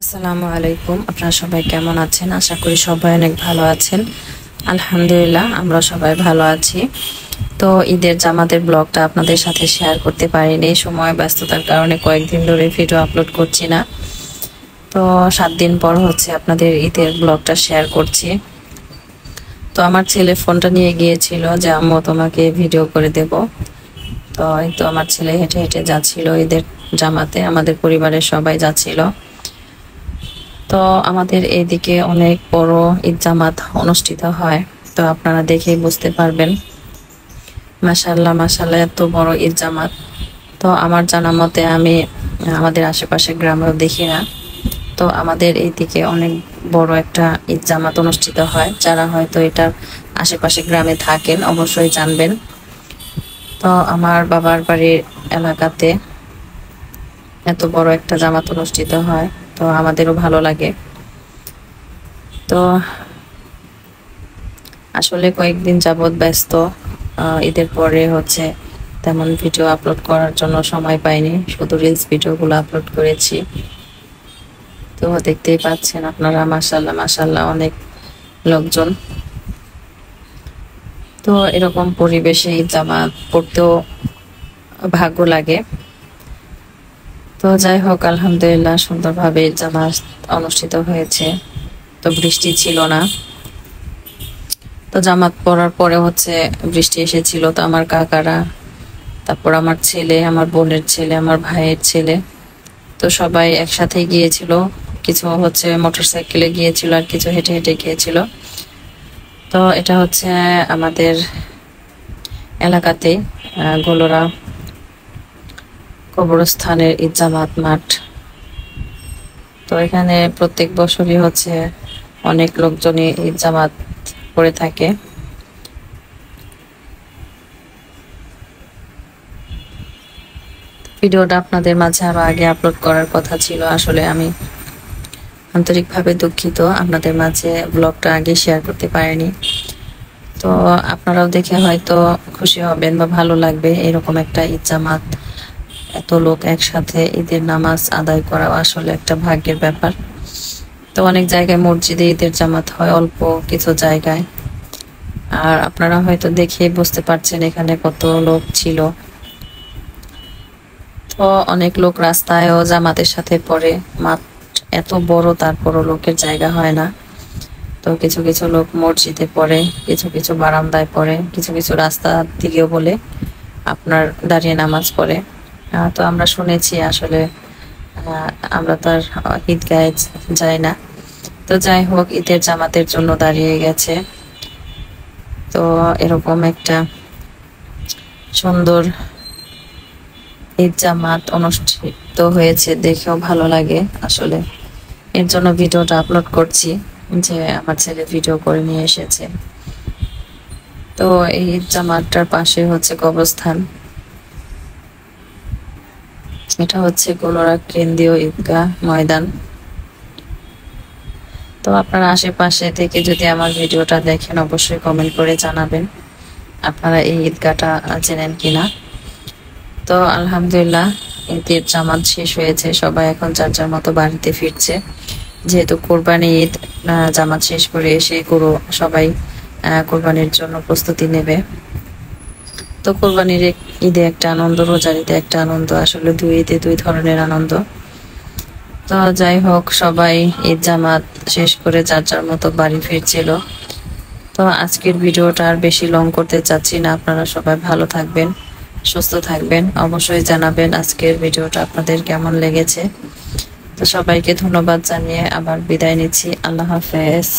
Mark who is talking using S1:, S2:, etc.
S1: আসসালামু আলাইকুম। আপনারা সবাই কেমন আছেন? আশা করি সবাই অনেক ভালো আছেন। আলহামদুলিল্লাহ, আমরা সবাই ভালো আছি। তো ঈদের জামাতের ব্লগটা আপনাদের সাথে শেয়ার করতে পারিনি, সময় ব্যস্ততার কারণে কয়েকদিন ধরে ভিডিও আপলোড করছি না। তো 7 দিন পর হচ্ছে আপনাদের ঈদের ব্লগটা শেয়ার করছি। তো আমার ছেলে ফোনটা নিয়ে গিয়েছিল যে আম্মু তোমাকে ভিডিও করে দেব। তো এই তো আমার ছেলে হেঁটে হেঁটে যাচ্ছিল ঈদের জামাতে, আমাদের পরিবারের সবাই যাচ্ছিল। তো আমাদের এইদিকে অনেক বড় ঈদ জামাত অনুষ্ঠিত হয়, তো আপনারা দেখেই বুঝতে পারবেন। মাশাআল্লাহ মাশাআল্লাহ, এত বড় ঈদ জামাত তো আমার জানা মতে আমি আমাদের আশেপাশে গ্রামেও দেখি না। তো আমাদের এইদিকে অনেক বড় একটা ঈদ জামাত অনুষ্ঠিত হয়, যারা হয়তো এটার আশেপাশে গ্রামে থাকেন অবশ্যই জানবেন। তো আমার বাবার বাড়ির এলাকাতে এত বড় একটা জামাত অনুষ্ঠিত হয়, তো আমাদেরও ভালো লাগে। তো আসলে কয়েকদিন যাবৎ ব্যস্ত, ঈদের পরে হচ্ছে তেমন ভিডিও আপলোড করার জন্য সময় পাইনি, শুধু রিলস ভিডিওগুলো আপলোড করেছি। তো দেখতেই পাচ্ছেন আপনারা, মাশাআল্লাহ মাশাআল্লাহ অনেক লোকজন। তো এরকম পরিবেশে ঈদ জামাত পড়তেও ভাগ্য লাগে। তো যাই হোক, আলহামদুলিল্লাহ সুন্দরভাবে ঈদ জামাত অনুষ্ঠিত হয়েছে। তো বৃষ্টি ছিল না। তো জামাত পড়ার পরে হচ্ছে বৃষ্টি এসেছিল, তো আমার কাকারা, তারপর আমার ছেলে, আমার বোনের ছেলে, আমার ভাইয়ের ছেলে, তো সবাই একসাথে গিয়েছিল। কিছু হচ্ছে মোটরসাইকেলে গিয়েছিল আর কিছু হেঁটে হেঁটে গিয়েছিল। তো এটা হচ্ছে আমাদের এলাকাতে গোলরা কবরস্থানের ঈদ জামাত মাঠ। তো এখানে প্রত্যেক বছরই হচ্ছে অনেক লোকজনই ঈদ জামাত করে থাকে। ভিডিওটা আপনাদের মাঝে আরো আগে আপলোড করার কথা ছিল, আসলে আমি আন্তরিকভাবে দুঃখিত আপনাদের মাঝে ব্লগটা আগে শেয়ার করতে পারিনি। তো আপনারাও দেখে হয়তো খুশি হবেন বা ভালো লাগবে। এরকম একটা ঈদ জামাত, এত লোক একসাথে ঈদের নামাজ আদায় করা আসলে একটা ভাগ্যের ব্যাপার। তো অনেক জায়গায় মসজিদে ঈদের জামাত হয়, অল্প কিছু জায়গায়। আর আপনারা হয়তো দেখে বুঝতে পারছেন এখানে কত লোক ছিল। তো অনেক লোক রাস্তায়ও জামাতের সাথে পড়ে, মাঠ এত বড় তারপরও লোকের জায়গা হয় না। তো কিছু কিছু লোক মসজিদে পড়ে, কিছু কিছু বারান্দায় পড়ে, কিছু কিছু রাস্তার দিকেও বলে আপনার দাঁড়িয়ে নামাজ পড়ে। তো আমরা শুনেছি আসলে, আমরা তো আর ঈদগাহে যাই না। তো যাই হোক, ঈদের জামাতের জন্য দাঁড়িয়ে গেছে। তো এরকম একটা সুন্দর ঈদ জামাত অনুষ্ঠিত হয়েছে, দেখেও ভালো লাগে আসলে। এর জন্য ভিডিওটা আপলোড করছি, যে আমার ছেলে ভিডিও করে নিয়ে এসেছে। তো এই ঈদ জামাতটার পাশে হচ্ছে কবরস্থান। এটা হচ্ছে গোলরা কেন্দ্রীয় ঈদগাহ ময়দান। তো আপনারা আশেপাশে থেকে যদি আমার ভিডিওটা দেখেন অবশ্যই কমেন্ট করে জানাবেন আপনারা এই ঈদগাহটা চেনেন কিনা। তো আলহামদুলিল্লাহ, ঈদের জামাত শেষ হয়েছে, সবাই এখন যার যার মতো বাড়িতে ফিরছে। যেহেতু কোরবানি ঈদ, জামাত শেষ করে এসে গরু সবাই কোরবানির জন্য প্রস্তুতি নেবে। তো কোরবানির ঈদে একটা আনন্দ, রোজার ঈদে একটা আনন্দ, আসলে দুই ঈদে দুই ধরনের আনন্দ। তো যাই হোক, সবাই ঈদ জামাত শেষ করে যার যার মতো বাড়ি ফিরছিল। তো আজকের ভিডিওটা আর বেশি লং করতে চাচ্ছি না। আপনারা সবাই ভালো থাকবেন, সুস্থ থাকবেন, অবশ্যই জানাবেন আজকের ভিডিওটা আপনাদের কেমন লেগেছে। তো সবাইকে ধন্যবাদ জানিয়ে আবার বিদায় নিচ্ছি। আল্লাহ হাফেজ।